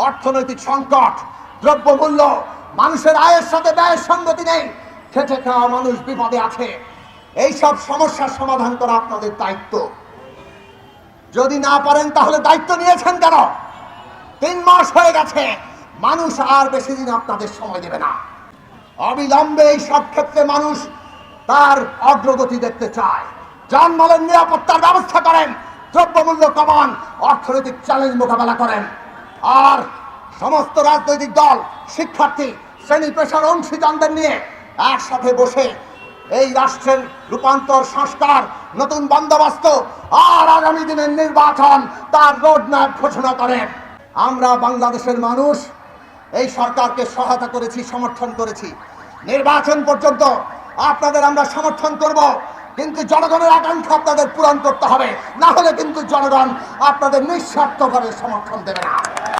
অর্থনৈতিক সংকট, দ্রব্যমূল্য, মানুষের আয়ের সাথে ব্যয়ের সঙ্গতি নেই, খেটে খাওয়া মানুষ বিপদে আছে। এই সব সমস্যার সমাধান করা আপনাদের দায়িত্ব। যদি না পারেন তাহলে দায়িত্ব নিয়েছেন কেন? 3 মাস হয়ে গেছে, মানুষ আর বেশি দিন আপনাদের সময় দেবে না। অবিলম্বে এই সব ক্ষেত্রে মানুষ তার অগ্রগতি দেখতে চায়। যানবাহনের নিরাপত্তার ব্যবস্থা করেন, দ্রব্যমূল্য কমান, অর্থনৈতিক চ্যালেঞ্জ মোকাবেলা করেন। আর সমস্ত রাজনৈতিক দল, শিক্ষার্থী, শ্রেণী পেশার অংশীদারদের নিয়ে একসাথে বসে এই রাষ্ট্রের রূপান্তর, সংস্কার, নতুন বন্দোবস্ত আর আগামী দিনের নির্বাচন তার রোডম্যাপ ঘোষণা করেন। আমরা বাংলাদেশের মানুষ এই সরকারকে সহায়তা করেছি, সমর্থন করেছি। নির্বাচন পর্যন্ত আপনাদের আমরা সমর্থন করব, কিন্তু জনগণের আকাঙ্ক্ষা আপনাদের পূরণ করতে হবে, না হলে কিন্তু জনগণ আপনাদের নিঃস্বার্থভাবে সমর্থন দেবে না।